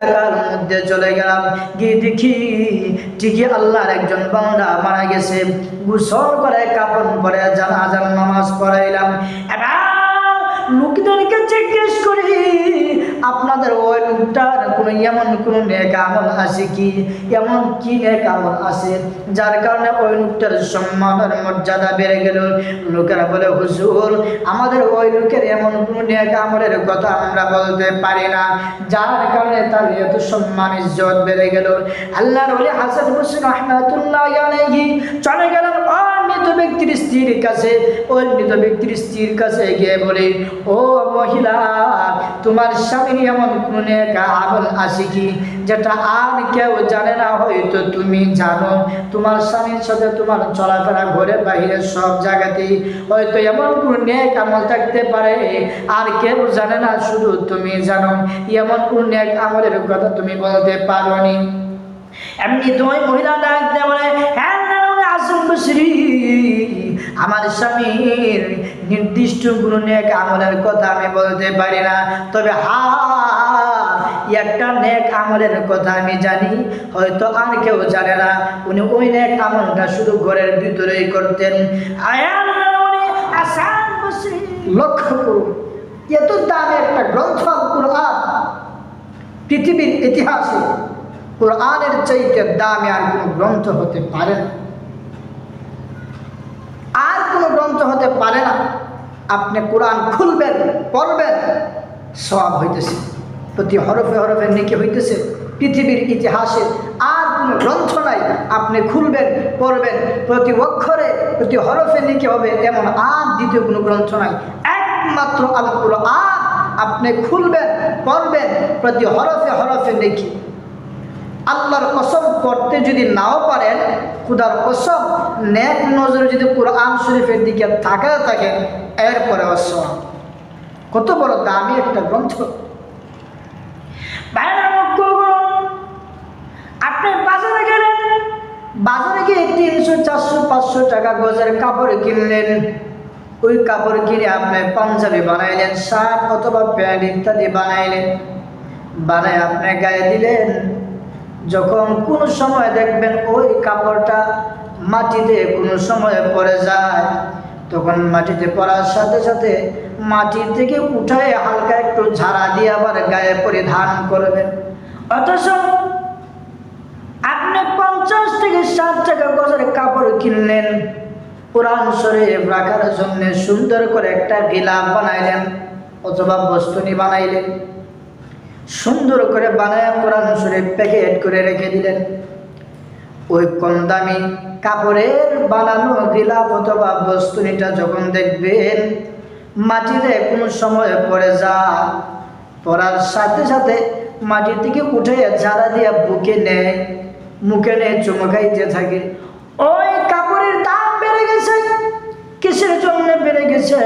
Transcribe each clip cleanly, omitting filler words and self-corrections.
এলাকার মধ্যে চলে গেলাম, গিয়ে দেখি ঠিকই আল্লাহর একজন বান্দা মারা গেছে। গোসল করে কাফন পরে জানাজার নামাজ পড়াইলাম। এবার লোকদেরকে জিজ্ঞেস করি, আপনাদের ওই লোকটার কোনো এমন কোনো নেক আমল আছে কি, এমন কি নেক আমল আছে যার কারণে ওই লোকটার সম্মানের মর্যাদা বেড়ে গেল? লোকেরা বলে, হুজুর আমাদের ওই লোকের এমন কোনো নেক আমলের কথা আমরা বলতে পারি না, যার কারণে তার এত সম্মান ইজ্জত বেড়ে গেল। আল্লাহর ওলি হাসান বসরি রাহমাতুল্লাহ আলাইহি চলে গেলেন মৃত ব্যক্তির স্ত্রীর কাছে। ওই মৃত ব্যক্তির স্ত্রীর কাছে গিয়ে বলে, ও মহিলা, তোমার স্বামীর এমন কোন নেক আমল আছে কি যেটা আর কেউ জানে না, হয়তো তুমি জানো। তোমার স্বামীর সাথে তোমার চলাফেরা ঘরে বাইরে সব জায়গাতেই হয়তো এমন কোন নেক আমল থাকতে পারে আর কেউ জানে না, শুধু তুমি জানো। এমন কোন নেক আমলের কথা তুমি বলতে পারোনি? এমনি তোমার মহিলা ডাক দিয়ে বলে, হ্যাঁ হাসান বসরি, আমার স্বামীর নির্দিষ্ট কোনো নেক আমলের কথা আমি বলতে পারি না, তবে একটা নেক আমলের কথা আমি জানি, হয়তো আর কেউ জানে না। উনি ওই নেক আমলটা শুধু ঘরের ভিতরেই করতেন। হাসান বসরি, লক্ষ্য করুন, এত দামি একটা গ্রন্থ কুরআন, পৃথিবীর ইতিহাসে কুরআনের চাইতে দামি আর কোনো গ্রন্থ হতে পারে না, আর কোনো গ্রন্থ হতে পারে না। আপনি কোরআন খুলবেন, পড়বেন, সওয়াব হইতেছে, প্রতি হরফে হরফে নেকি হইতেছে। পৃথিবীর ইতিহাসে আর কোনো গ্রন্থ নাই, আপনি খুলবেন, পড়বেন, প্রতি অক্ষরে প্রতি হরফে নেকি হবে, এমন আর দ্বিতীয় কোনো গ্রন্থ নাই, একমাত্র আল কুরআন। আপনি খুলবেন, পড়বেন, প্রতি হরফে হরফে নেকি। আল্লাহর কসম করতে যদি নাও পারেন, খুদার কসম নেক নজরে যদি কোরআন শরীফের দিকে তাকাতে থাকেন, এরপরে অসওয়াব। কত বড় দামি একটা গ্রন্থ! আপনি বাজারে গেলেন, বাজারে গিয়ে 300, 400, 500 টাকা গজের কাপড় কিনলেন। ওই কাপড় কিনে আপনি পাঞ্জাবি বানাইলেন, শার্ট অথবা প্যান্ট ইত্যাদি বানাইলেন, বানায় আপনি গায়ে দিলেন। যখন কোনো সময় দেখবেন ওই কাপড়টা মাটিতে কোনো সময় পড়ে যায়, তখন মাটিতে পড়ার সাথে সাথে মাটি থেকে উঠায় হালকা একটু ঝাড়া দিয়ে আবার গায়ে পরিধান করবেন। অথচ আপনি 50 থেকে 60 টাকা গজের কাপড় কিনলেন, কোরআন শরীফ রাখার জন্য সুন্দর করে একটা গিলাফ বানাইলেন অথবা বস্তুনি বানাইলেন, সুন্দর করে বানায় কোরআন শরীফ প্যাকেট করে রেখে দিলেন। ওই কম দামি কাপড়ের বানানো গিলাফ অথবা বস্তুনিটা যখন দেখবেন মাটিতে কোনো সময় পড়ে যায়, পড়ার সাথে সাথে মাটি থেকে উঠে ঝাড়া দিয়ে বুকে নেয়, মুখে নেয়, চুমকাইতে থাকে। ওই কাপড়ের দাম বেড়ে গেছে। কিসের জন্য বেড়ে গেছে?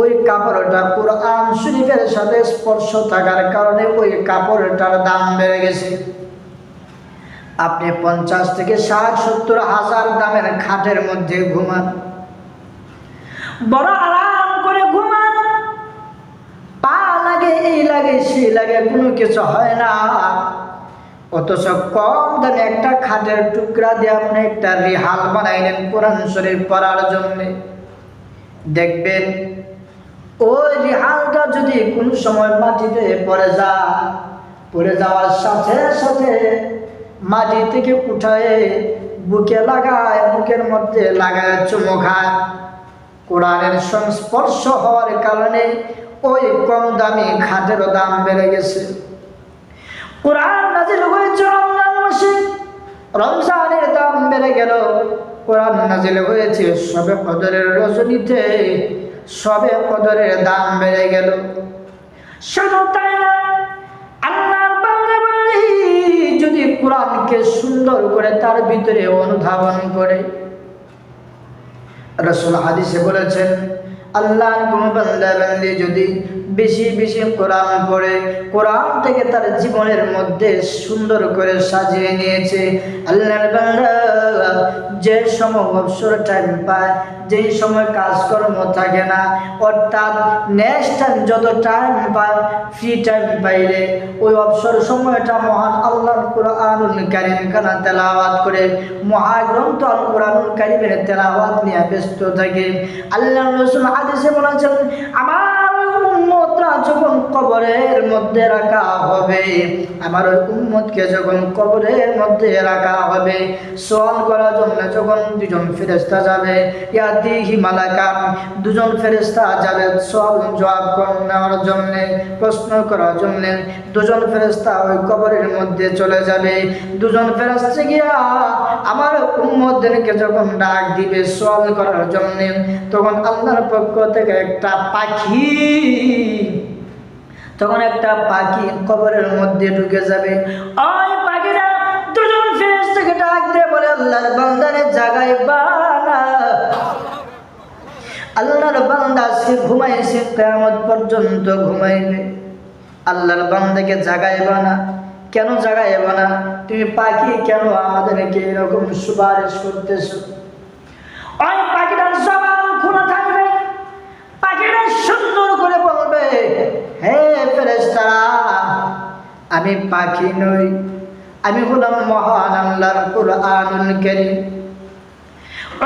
ওই কাপড়টা কোরআন শরীফের সাথে স্পর্শ থাকার কারণে ওই কাপড়টার দাম বেড়ে গেছে। আপনি 50 থেকে 60, 70 হাজার দামের খাটের মধ্যে ঘুমান, বড় আরাম করে ঘুমান, পা লাগে, এই লাগে, সেই লাগে, কোনো কিছু হয় না। অথচ কম দামে একটা খাটের টুকরা দিয়ে আপনি একটা রিহাল বানাইলেন কোরআন শরীফ পড়ার জন্য। দেখবেন ওই রিহালটা যদি কোনো সময় মাটিতে পড়ে যায়, পড়ে যাওয়ার সাথে সাথে মাটি থেকে উঠায় বুকে লাগায়, মুখের মধ্যে লাগায়, চুমু খায়। কোরআনের সংস্পর্শ হওয়ার কারণে ওই কম দামি খাটেরও দাম বেড়ে গেছে। কোরআন নাজিল হয়েছে রমজান মাসে, রমজানের দাম বেড়ে গেল। কোরআন নাজিল হয়েছে শবে কদরের রজনীতে, শবে কদরের দাম বেড়ে গেল। শুধু তাই না, আল্লাহর বান্দা বান্দি যদি কোরআনকে সুন্দর করে তার ভিতরে অনুধাবন করে, রাসূল হাদিসে বলেছেন, আল্লাহর কোন বান্দা বান্দি যদি বেশি বেশি কোরআন পড়ে, কোরআন থেকে তার জীবনের মধ্যে সুন্দর করে সাজিয়ে নিয়েছে, আল্লাহর বান্দা যে সময় অবসর টাইম পায়, যেই সময় কাজকর্ম থাকে না, অর্থাৎ নেক্সট টাইম যত টাইম পায়, ফ্রি টাইম পাইলে ওই অবসর সময়টা মহান আল্লাহর কুরআনুল কারীম খানা তেলাওয়াত করে, মহাগ্রন্থ আল কুরআনুল কারীমের তেলাওয়াত নিয়ে ব্যস্ত থাকে। আল্লাহর রাসূল হাদিসে বলেছেন, আমার উম্মতরা যখন কবরের মধ্যে রাখা হবে, আমার ওই উম্মতকে যখন কবরের মধ্যে রাখা হবে, সওয়াল করার জন্য যখন দুজন ফেরেশতা যাবে, ইয়াতিহি মালাকান, দুজন ফেরেশতা যাবে সওয়াল জবাব নেওয়ার জন্য, প্রশ্ন করার জন্য। দুজন ফেরেশতা ওই কবরের মধ্যে চলে যাবে। দুজন ফেরেশতা গিয়া আমার উম্মতদেরকে যখন ডাক দিবে সওয়াল করার জন্য, তখন আল্লাহর পক্ষ থেকে একটা পাখি কবরের মধ্যে ঢুকে যাবে। ওই পাখিরা দুজন ফেরেশতাকে ডাক দিয়ে বলে, আল্লাহর বান্দারে জাগাইবা না। আল্লাহর বান্দা সে ঘুমাইছে, কিয়ামত পর্যন্ত ঘুমাইবে। আল্লাহর বান্দাকে জাগাইবা না। কেন জাগাইবা না? তুমি পাখি কেন আমাদেরকে এরকম সুপারিশ করতেছো? ওই পাখিটার জবান খোলা থাকবে। পাখিটা সুন্দর করে বলবে, হে ফেরেশতারা, আমি পাখি নই, আমি হলাম মহান আল্লাহর কুরআনুল কারীম।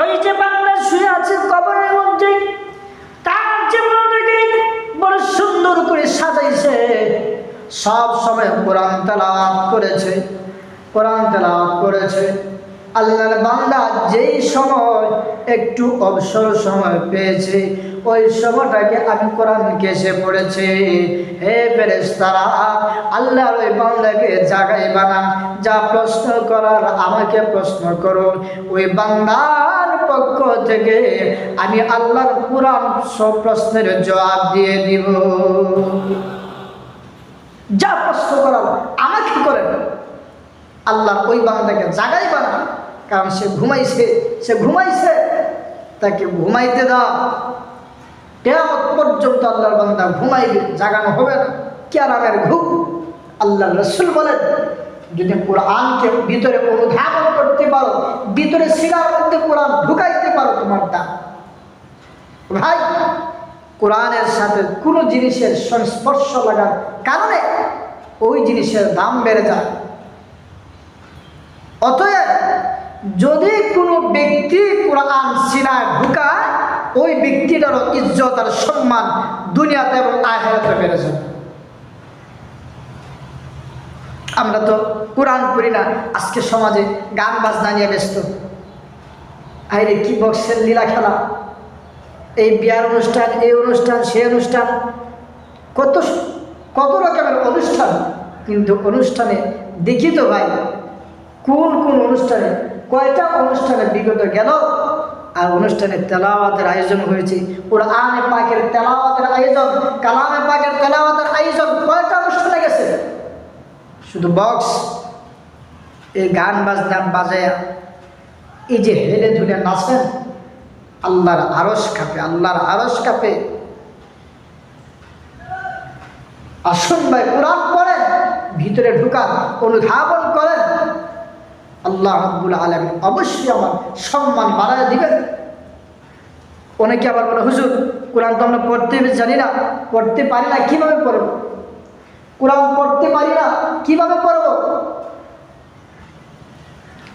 ওই যে বান্দা শুয়ে আছে কবরের মধ্যে, তার জীবনটাকে বড় সুন্দর করে সাজাইছে, সব সময় কোরআন তেলাওয়াত করেছে। আল্লাহর বান্দা যেই সময় একটু অবসর সময় পেয়েছে, ওই সময়টাকে আমি কোরআনকে এসে পড়েছে। হে ফেরেশতারা, আল্লাহর ওই বান্দাকে জাগাইবা না, যা প্রশ্ন করার আমাকে প্রশ্ন করো। ওই বান্দার পক্ষ থেকে আমি আল্লাহর কোরআন সব প্রশ্নের জবাব দিয়ে দিব। যা প্রশ্ন করার আমাকে করেন। আল্লাহর ওই বান্দাকে জাগাইবা না, কারণ সে ঘুমাইছে, তাকে ঘুমাইতে দাও। কিয়ামত পর্যন্ত আল্লাহর বান্দা ঘুমাইবে, জাগানো হবে না। কিয়ারামের ঘুম। আল্লাহর রাসূল বলেন, যদি কোরআনকে ভিতরে অনুধাবন করতে পারো, ভিতরে সিনার মধ্যে কোরআন ঢুকাইতে পারো, তোমার দাম। ভাই, কোরআনের সাথে কোনো জিনিসের সংস্পর্শ লাগার কারণে ওই জিনিসের দাম বেড়ে যায়। অতএব যদি কোনো ব্যক্তি কোরআন সিনায় ঢুকায়, ওই ব্যক্তিটারও ইজ্জত আর সম্মান দুনিয়াতে এবং আখিরাতে বেড়ে যায়। আমরা তো কোরআন পড়ি না, আজকে সমাজে গান বাজনা নিয়ে ব্যস্ত। আইরে কি বক্সের লীলা খেলা, এই বিয়ার অনুষ্ঠান, এই অনুষ্ঠান, সেই অনুষ্ঠান, কত কত রকমের অনুষ্ঠান। কিন্তু অনুষ্ঠানে দেখি তো ভাই, কোন কোন অনুষ্ঠানে, কয়টা অনুষ্ঠানে বিগত গেল, আর অনুষ্ঠানে তেলাওয়াতের আয়োজন হয়েছে, কোরআনে পাকের তেলাওয়াতের আয়োজন, কালামে পাকের তেলাওয়াতের আয়োজন, কয়টা অনুষ্ঠানে গেছে? শুধু বক্স, এই গান বাজনা বাজায়া, এই যে হেলে ধুলে নাচেন, আল্লাহর আরশ কাঁপে। আসুন ভাই, কোরআন পড়েন, ভিতরে ঢুকান, অনুধাবন করেন, আল্লাহ রাব্বুল আলামিন অবশ্যই আমার সম্মান বাড়ায় দিবেন। অনেকে আবার বলে, হুজুর কোরআন তো আমরা পড়তে জানি না, পড়তে পারি না, কীভাবে পড়ব? কোরআন পড়তে পারি না, কীভাবে পড়ব?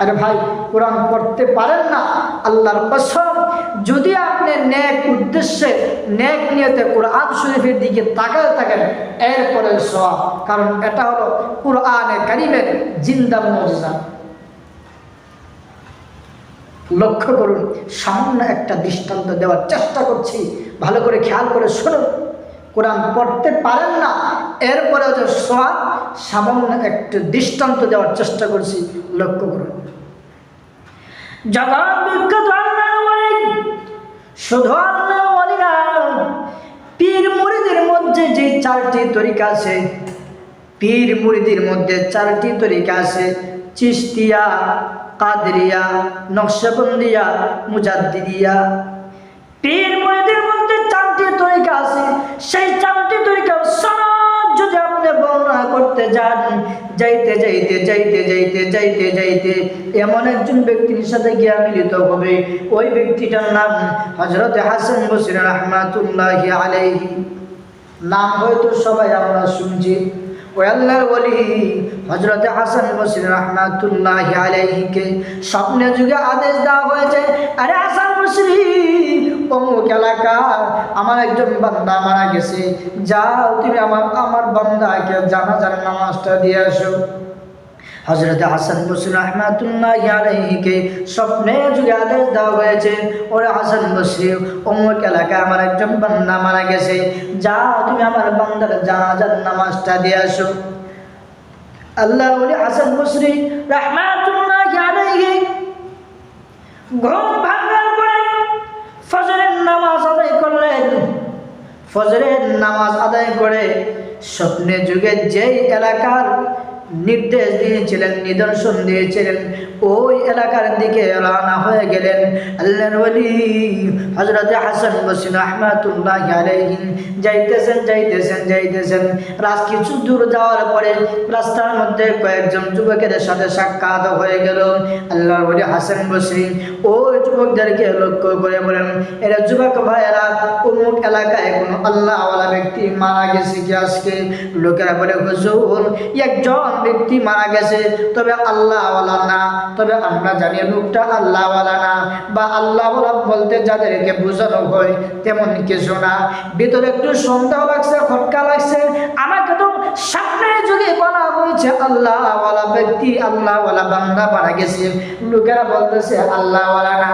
আরে ভাই, কোরআন পড়তে পারেন না, আল্লাহর কসম, যদি আপনি নেক উদ্দেশ্যে, নেক নিয়তে কোরআন শরীফের দিকে তাকাতে থাকেন, এরপরে সওয়াব। কারণ এটা হলো কোরআনে কারীমের জিন্দা মুজিজা। লক্ষ্য করুন, সামান্য একটা দৃষ্টান্ত দেওয়ার চেষ্টা করছি, ভালো করে খেয়াল করে শুনুন। কোরআন পড়তে পারেন না, এরপরেও যে সওয়াব, সামান্য একটা দৃষ্টান্ত দেওয়ার চেষ্টা করছি, লক্ষ্য করুন। জগৎ বিখ্যাত আল্লাহর ওয়ালি, শুধু আল্লাহর ওয়ালি না, পীর মুরিদের মধ্যে যে চারটি তরিকা আছে, পীর মুরিদের মধ্যে চারটি তরিকা আছে, চিশতিয়া, কাদরিয়া, নকশবন্দিয়া, মুজাদ্দিদিয়া। পীর মুরিদের মধ্যে চারটি সেই 4টি তরিকার সনদ যদি আপনি বর্ণনা করতে যান, যাইতে যাইতে যাইতে যাইতে যাইতে যাইতে এমন একজন ব্যক্তির সাথে গিয়া মিলিত হবে, ওই ব্যক্তিটার নাম হযরত হাসান বসরি রাহমাতুল্লাহি আলাইহি। নাম হয়তো সবাই আমরা শুনছি। ওই আল্লাহর ওলি হযরত হাসান বসরি রাহমাতুল্লাহি আলাইহিকে স্বপ্নে যুগে আদেশ দেওয়া হয়েছে, আরে হাসান বসরি, অমুক এলাকা আমার একজন বান্দা মারা গেছে, যাও তুমি আমার বান্দাকে জানাজার নামাজটা দিয়ে আসো। হযরত হাসান বসরি রাহমাতুল্লাহি আলাইহিকে স্বপ্নে যুগে আদেশ দেওয়া হয়েছে, ওরে হাসান বসরি, অমুক এলাকায় আমার একজন বান্দা মারা গেছে, যাও তুমি আমার বান্দার জানাজার নামাজটা দিয়ে আসো। আল্লাহর ওলি হাসান বসরি রাহমাতুল্লাহি আলাইহি ঘুম ভাঙার পরে ফজরের নামাজ আদায় করলেন। ফজরের নামাজ আদায় করে স্বপ্নে যুগে যেই এলাকার নির্দেশ দিয়েছিলেন, নিদর্শন দিয়েছিলেন, ওই এলাকার দিকে রওনা হয়ে গেলেন। আল্লাহর ওলি হযরত হাসান বসরি রাহমাতুল্লাহি আলাইহি যাইতেছেন যাইতেছেন যাইতেছেন, কিছু দূর যাওয়ার পরে রাস্তার মধ্যে কয়েকজন যুবকের সাথে সাক্ষাৎ হয়ে গেল। আল্লাহর ওলি হাসান বসরি ওই যুবকদেরকে লক্ষ্য করে বলেন, এরা যুবক ভাইয়েরা, অমুক এলাকায় কোনো আল্লাহওয়ালা ব্যক্তি মারা গেছে কি আজকে? লোকেরা বলে, হুজুর, একজন ব্যক্তি মারা গেছে, তবে আল্লাহওয়ালা না, তবে আমরা জানি লোকটা আল্লাহওয়ালা না, বা আল্লাহওয়ালা বলতে যাদেরকে বোঝানো হয় তেমন কিছু না। ভিতরে একটু সন্দেহ লাগছে, খটকা লাগছে, আমাকে তো স্বপ্নে যুগে বলা হয়েছে আল্লাহওয়ালা ব্যক্তি, আল্লাহওয়ালা বান্দা মারা গেছে, লোকেরা বলতেছে আল্লাহওয়ালা না।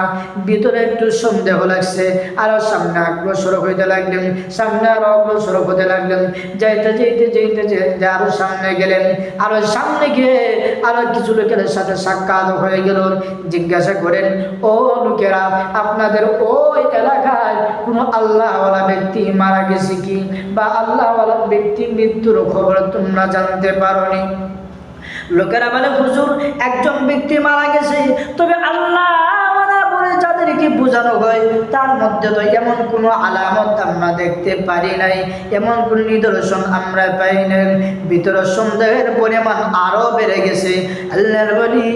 ভিতরে একটু সন্দেহ লাগছে, আরো সামনে অগ্রসর হইতে লাগলেন, সামনে আরো অগ্রসর হতে লাগলেন, যাইতে যাইতে যাইতে যাইতে আরো সামনে গেলেন। আরো সামনে গিয়ে আরো কিছু লোকের সাথে সাক্ষাৎ হয়ে গেল। জিজ্ঞাসা করেন, ও লোকেরা, আপনাদের ওই এলাকায় কোনো আল্লাহওয়ালা ব্যক্তি মারা গেছে কি, বা আল্লাহওয়ালা ব্যক্তি মৃত্যুর খবর তোমরা জানতে পারোনি? লোকেরা বলে, হুজুর, একজন ব্যক্তি মারা গেছে, তবে আল্লাহ যাদেরকে বোঝানো হয় তার মধ্যে তো এমন কোনো আলামত আমরা দেখতে পারি নাই, এমন কোন নিদর্শন আমরা পাই নাই। ভিতরে সন্দেহের পরিমাণ আরো বেড়ে গেছে। আল্লাহর ওলি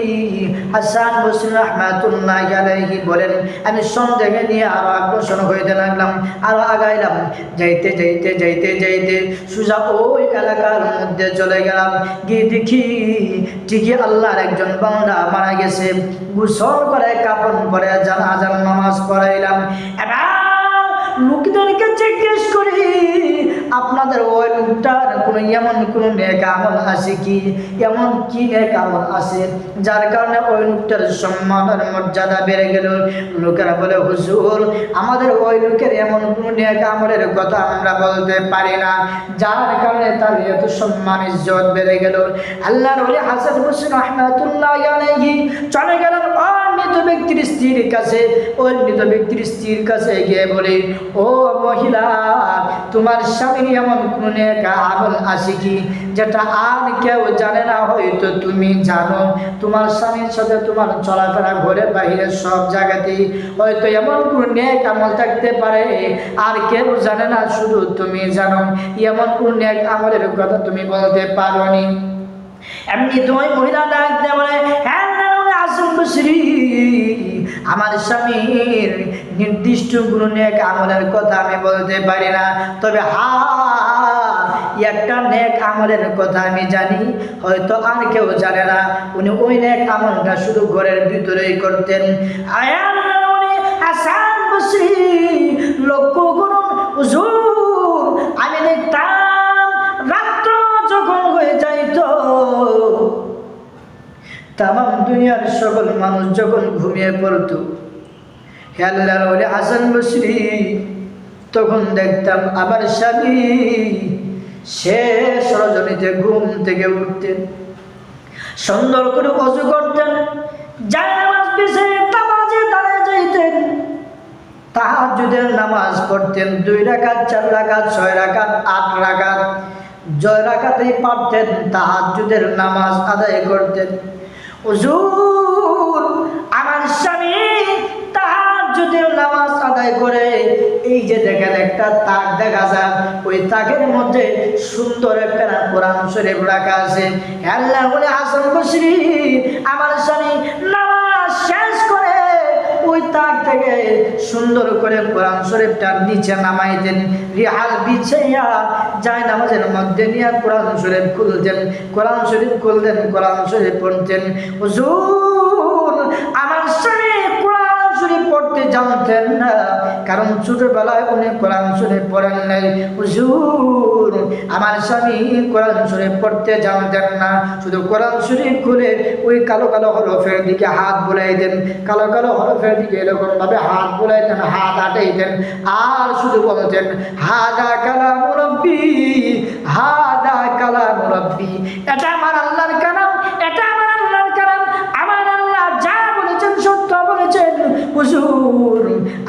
হাসান বসরি রাহমাতুল্লাহি আলাইহি বলেন, আমি সন্দেহে নিয়ে আরো অগ্রসর হইতে লাগলাম, আরো আগাইলাম। যাইতে যাইতে যাইতে যাইতে সোজা ওই এলাকার মধ্যে চলে গেলাম। গিয়ে দেখি ঠিকই আল্লাহর একজন বান্দা মারা গেছে। গোসল করে, কাফন পরে জানাজার নামাজ পড়াইলাম। এবার লোকদেরকে জিজ্ঞেস করি, আপনাদের ওই লোকটার কোনো এমন কোনো নেক আমল আছে কি, এমন কি নেক আমল আছে যার কারণে ওই লোকটার সম্মানের মর্যাদা বেড়ে গেল? লোকেরা বলে, হুজুর, আমাদের ওই লোকের এমন কোনো নেক আমলের কথা আমরা বলতে পারি না, যার কারণে তার এত সম্মান ইজ্জত বেড়ে গেল। আল্লাহর ওলি হাসান বসরি রাহমাতুল্লাহি আলাইহি চলে গেলেন মৃত ব্যক্তির স্ত্রীর কাছে। ওই মৃত ব্যক্তির স্ত্রীর কাছে গিয়ে বলে, ও মহিলা, তোমার স্বামীর এমন কোন নেক আমল আছে কি যেটা আর কেউ জানে না? হয়তো তুমি জানো, তোমার স্বামীর সাথে তোমার চলাফেরা, ঘরে বাইরে সব জায়গাতেই হয়তো এমন কোন নেক আমল থাকতে পারে আর কেউ জানে না, শুধু তুমি জানো। এমন কোন নেক আমলের কথা তুমি বলতে পারোনি? এমনি তোমার মহিলা ডাক দেয়, বলে, হ্যাঁ হাসান বসরি, আমার স্বামীর নির্দিষ্ট কোনো নেক আমলের কথা আমি বলতে পারি না, তবে একটা নেক আমলের কথা আমি জানি, হয়তো আর কেউ জানে না। উনি ওই নেক আমলটা শুধু ঘরের ভিতরেই করতেন। হাসান বসরি লক্ষ্য করুন, হুজুর, আমি দেখতাম রাত্র যখন হয়ে যাইত, তাম দুনিয়ার সকল মানুষ যখন ঘুমিয়ে পড়ত, আল্লাহর ওলি হাসান বসরি তখন দেখতাম আমার স্বামী শেষ রজনীতে ঘুম থেকে উঠতেন, সুন্দর করে ওযু করতেন, জায়নামাজ বিছিয়ে নামাজে দাঁড়িয়ে যাইতেন, তাহাজ্জুদের নামাজ পড়তেন 2 রাকাত, 4 রাকাত, 6 রাকাত, 8 রাকাত, জয় রাকাতেই পারতেন তাহাজ্জুদের নামাজ আদায় করতেন। হুজুর, আমার স্বামী তাহাজ্জুদের নামাজ আদায় করে এই যে দেখেন একটা তাক দেখা যায়, ওই তাকের মধ্যে সুন্দর একটা কোরআন শরীফ রাখা আছে। আল্লাহ বলে হাসান বসরি আমার স্বামী নামাজ শেষ করে ওই তাক থেকে সুন্দর করে কোরআন শরীফটা নিচে নামাইতেন, রিহাল বিছাইয়া যায় নামাজের মধ্যে নিয়ে কোরআন শরীফ খুলতেন, কোরআন শরীফ খুলতেন, কোরআন শরীফ পড়তেন। হুজুর আমার স্বামী কোরআন শরীফ পড়তে জানতেন না, কারণ ছোটবেলায় উনি কোরআন শরীফ পড়েন নাই। হুজুর আমার স্বামী কোরআন শরীফ পড়তে জানতেন না, শুধু কোরআন শরীফ খুলে ওই কালো কালো হরফের দিকে হাত বুলাই দেন, কালো কালো হরফের দিকে এরকম ভাবে হাত বুলাইতেন, হাত আটাইতেন, আর শুধু বলতেন হাদা কালাম রব্বি, হাদা কালাম রব্বি। এটা আমার আল্লাহর কালাম, এটা আমার আল্লাহর কালাম, আমার আল্লাহ যা বলেছেন সত্য বলেছেন। হুজুর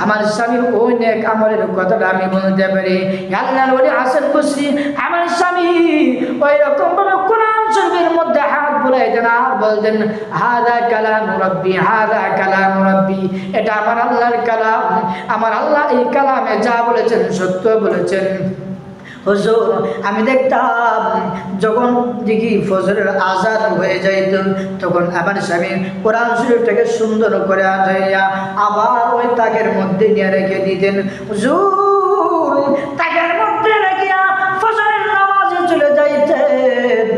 আমার স্বামীর ওই নেক আমলের কথাটা আমি বলতে পারি। আল্লাহর ওলি হাসান বসরি আমার স্বামী ওই রকম ভাবে কোরআন শরীফের মধ্যে হাত বুলাইতেন আর বলতেন হাদা কালাম রব্বি, হাদা কালাম রব্বি, এটা আমার আল্লাহর কালাম, আমার আল্লাহ এই কালামে যা বলেছেন সত্য বলেছেন। হুজুর আমি দেখতাম যখন দেখি ফজরের আজান হয়ে যাইত, তখন আমার স্বামী কোরআন শরীফটাকে সুন্দর করে আজাইয়া আবার ওই তাকের মধ্যে নিয়ে রেখে দিতেন। হুজুর তাকের মধ্যে রেখিয়া ফজরের নামাজে চলে যাইতেন,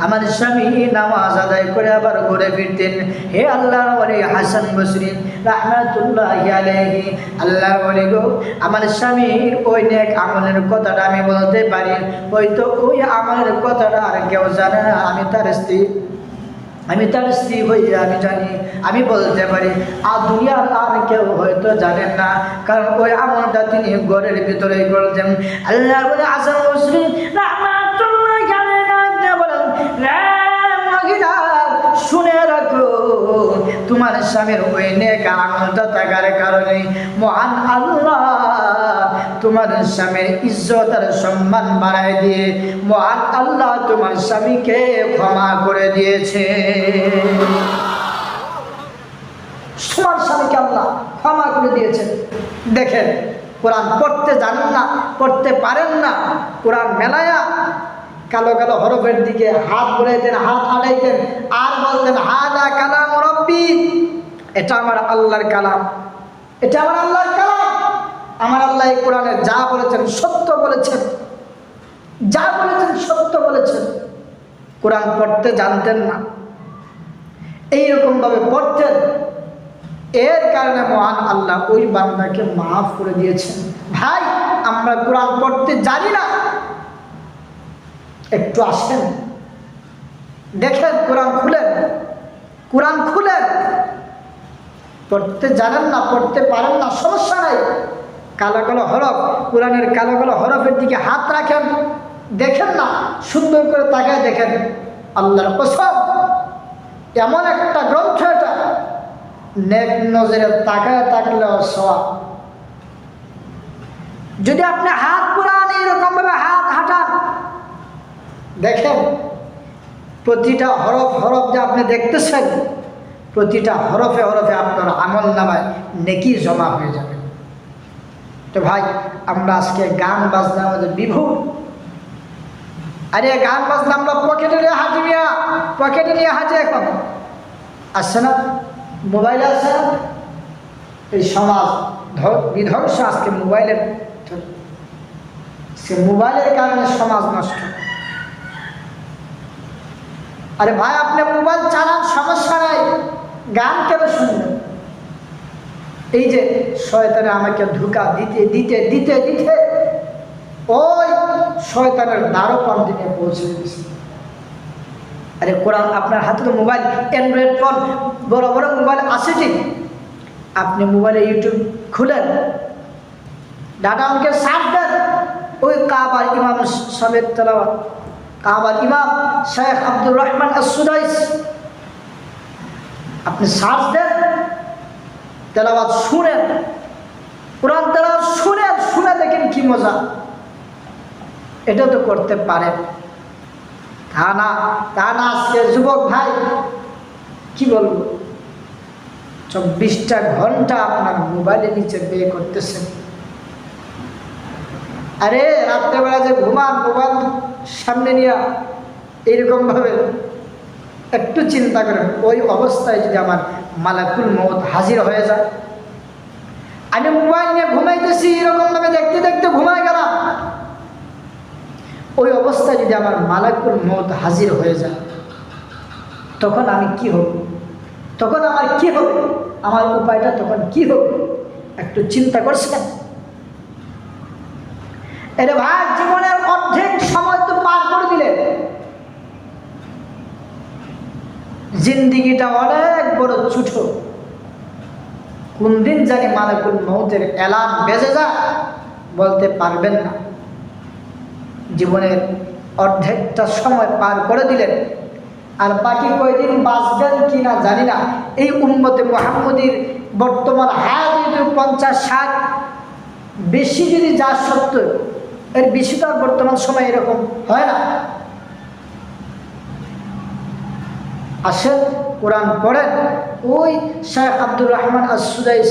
আমার স্বামী নামাজ আদায় করে আবার ঘুরে ফিরতেন। হে আল্লাহর ওলি হাসান বসরি রাহমাতুল্লাহি আলাইহি, আল্লাহর ওলি গো আমার স্বামীর ওই নেক আমলের কথাটা আমি বলতে পারি, হয়তো ওই আমলের কথাটা আর কেউ জানে না, আমি তার স্ত্রী হইয়া আমি জানি, আমি বলতে পারি, আর দুনিয়ার আর কেউ হয়তো জানেন না, কারণ ওই আমলটা তিনি ঘরের ভিতরেই করতেন। আল্লাহ বলে হাসান বসরি রাহমাতুল্লাহি আলাইহি বলেন, মহিলা শুনে রাখো, তোমার স্বামীর ওই নেক আমলটা থাকার কারণে মহান আল্লাহ তোমার স্বামীর ইজ্জত আর সম্মান বাড়ায় দিয়ে মহান আল্লাহ তোমার স্বামীকে ক্ষমা করে দিয়েছে। তোমার স্বামীকে আল্লাহ ক্ষমা করে দিয়েছেন। দেখেন কোরআন পড়তে জানেন না, পড়তে পারেন না, কোরআন মেলায়া কালো কালো হরফের দিকে হাত বুলাইতেন, হাত আড়াইতেন আর বলতেন হাদা কালাম রব্বি, এটা আমার আল্লাহর কালাম, এটা আমার আল্লাহর কালাম, আমার আল্লাহ এই কোরআনে যা বলেছেন সত্য বলেছেন, যা বলেছেন সত্য বলেছেন। কোরআন পড়তে জানতেন না, এইরকম ভাবে পড়তেন, এর কারণে মহান আল্লাহ ওই বান্দাকে মাফ করে দিয়েছেন। ভাই আমরা কোরআন পড়তে জানি না, একটু আসেন দেখেন, কোরআন খুলেন, কোরআন খুলেন। পড়তে জানেন না, পড়তে পারেন না, সমস্যা নাই, কালো কালো হরফ, কোরআনের কালো কালো হরফের দিকে হাত রাখেন, দেখেন না, সুন্দর করে তাকায় দেখেন। আল্লাহর কসম এমন একটা গ্রন্থ, এটা নেক নজরে তাকায় থাকলেও সওয়াব। যদি আপনি হাত কোরআন এইরকম ভাবে হাত হাঁটান, দেখেন প্রতিটা হরফ হরফ যে আপনি দেখতেছেন, প্রতিটা হরফে হরফে আপনার আমল নামায় নেকি জমা হয়ে যাবে। তো ভাই আমরা আজকে গান বাজনা আমাদের বিভোর, আরে গান বাজনা আমরা পকেটে নিয়ে হাঁটি, মিয়া পকেটে নিয়ে হাঁটি, এখন আসছে না, মোবাইল আছে না, এই সমাজ বিধ্বংস আজকে মোবাইলের, সে মোবাইলের কারণে সমাজ নষ্ট। আরে ভাই আপনি মোবাইল চালান সমস্যা নাই, গান কেন শুনবেন? এই যে শয়তানে আমাকে ধোঁকা দিতে দিতে দিতে দিতে ওই শয়তানের দ্বারপ্রান্তে নিয়ে পৌঁছে দিয়েছে। আরে কোরআন আপনার হাতে তো মোবাইল, অ্যান্ড্রয়েড ফোন, বড় বড় মোবাইল আছে ঠিক, আপনি মোবাইলে ইউটিউব খুলেন, ডাটা অঙ্কে সার্চ দেন, ওই কাবার ইমাম সাহেবের তেলাওয়াত, কাবার ইমাম শেখ আব্দুর রহমান আস-সুদাইস, আপনি সার্চ দেন, তেলাওয়াত শুনেন, কোরআন তেলাওয়াত শুনেন, শুনে দেখেন কি মজা। এটা তো করতে পারেন, তা না আজকে যুবক ভাই কি বলবো, 24টা ঘন্টা আপনার মোবাইলের নিচে ব্যয় করতেছেন। আরে রাত্রেবেলা যে ঘুমান মোবাইল সামনে নিয়ে এইরকমভাবে একটু চিন্তা করেন, ওই অবস্থায় যদি আমার মালাকুল মউত হাজির হয়ে যায়, আমি মোবাইল নিয়ে ঘুমাইতেছি, এরকমভাবে দেখতে দেখতে ঘুমাই গেলাম, ওই অবস্থায় যদি আমার মালাকুল মউত হাজির হয়ে যায়, তখন আমি কি হব? তখন আমার কি হবে? আমার উপায়টা তখন কি হবে? একটু চিন্তা করছেন? এটা ভাই, জীবনের অর্ধেক সময় তো পার করে দিলেন, জিন্দিগিটা অনেক বড় ছোট। কোন দিন জানি মালাকুল মউতের এলান বেজে যায় বলতে পারবেন না। জীবনের অর্ধেকটা সময় পার করে দিলেন, আর বাকি কয়দিন বাঁচবেন কিনা জানি না। এই উম্মতে মুহাম্মদীর বর্তমান হায়াত যদি 50-60 বেশি যদি যা সত্য, এর বেশিটা বর্তমান সময় এরকম হয় না। আসেন কোরআন পড়েন, ওই শেখ আব্দুর রহমান আস-সুদাইস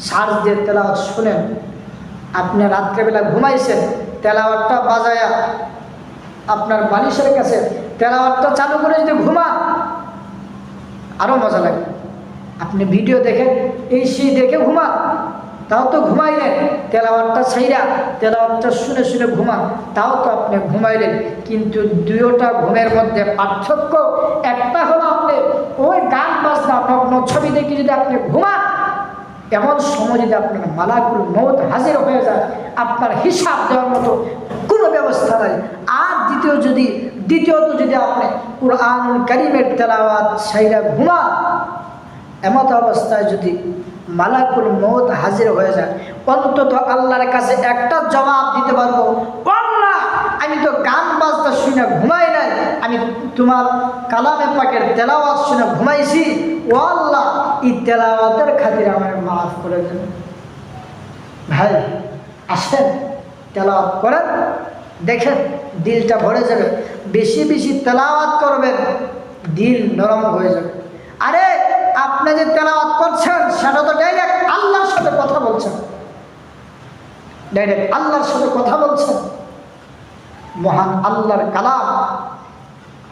সার্চ দিয়ে তেলাওয়াত শুনেন। আপনি রাত্রেবেলা ঘুমাইছেন, তেলাওয়াতটা বাজায়া আপনার বালিশের কাছে তেলাওয়াতটা চালু করে যদি ঘুমান, আরও মজা লাগে। আপনি ভিডিও দেখেন, এই সেই দেখে ঘুমান, তাও তো ঘুমাইলেন। তেলাওয়াতটা ছাইরা তেলাওয়াতটা শুনে শুনে ঘুমান, তাও তো আপনি ঘুমাইলেন। কিন্তু দুইটা ঘুমের মধ্যে পার্থক্য একটা হলো, আপনি ওই গান বাজনা নগ্ন ছবি দেখে যদি আপনি ঘুমান, এমন সময় যদি আপনার মালাকুল মউত হাজির হয়ে যায়, আপনার হিসাব দেওয়ার মতো কোনো ব্যবস্থা নাই। আর দ্বিতীয়ত যদি আপনি কুরআনুল কারীমের তেলাওয়াত ছাইরা ঘুমান, এমত অবস্থায় যদি মালাকুল মউত হাজির হয়ে যায়, অন্তত আল্লাহর কাছে একটা জবাব দিতে পারবো, আল্লাহ আমি তো গান বাজনা শুনে ঘুমাই নাই, আমি তোমার কালামে পাকের তেলাওয়াত শুনে ঘুমাইছি। ও আল্লাহ, এই তেলাওয়াতের খাতিরে আমাকে মাফ করে দেন। ভাই আসেন তেলাওয়াত করেন, দেখেন দিলটা ভরে যাবে। বেশি বেশি তেলাওয়াত করবেন, দিল নরম হয়ে যাবে। আরে আপনি যে তেলাওয়াত করছেন, সেটা তো ডাইরেক্ট আল্লাহর সাথে কথা বলছেন, ডাইরেক্ট আল্লাহর সাথে কথা বলছেন। মহান আল্লাহর কালাম,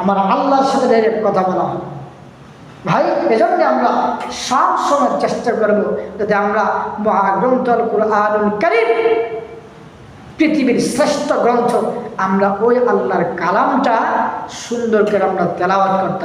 আমার আল্লাহর সাথে ডাইরেক্ট কথা বলা হয়। ভাই এজন্য আমরা সব সময় চেষ্টা করব যাতে আমরা মহাগ্রন্থ আল কুরআনুল কারীম, পৃথিবীর শ্রেষ্ঠ গ্রন্থ, আমরা ওই আল্লাহর কালামটা সুন্দর করে আমরা তেলাওয়াত করতাম।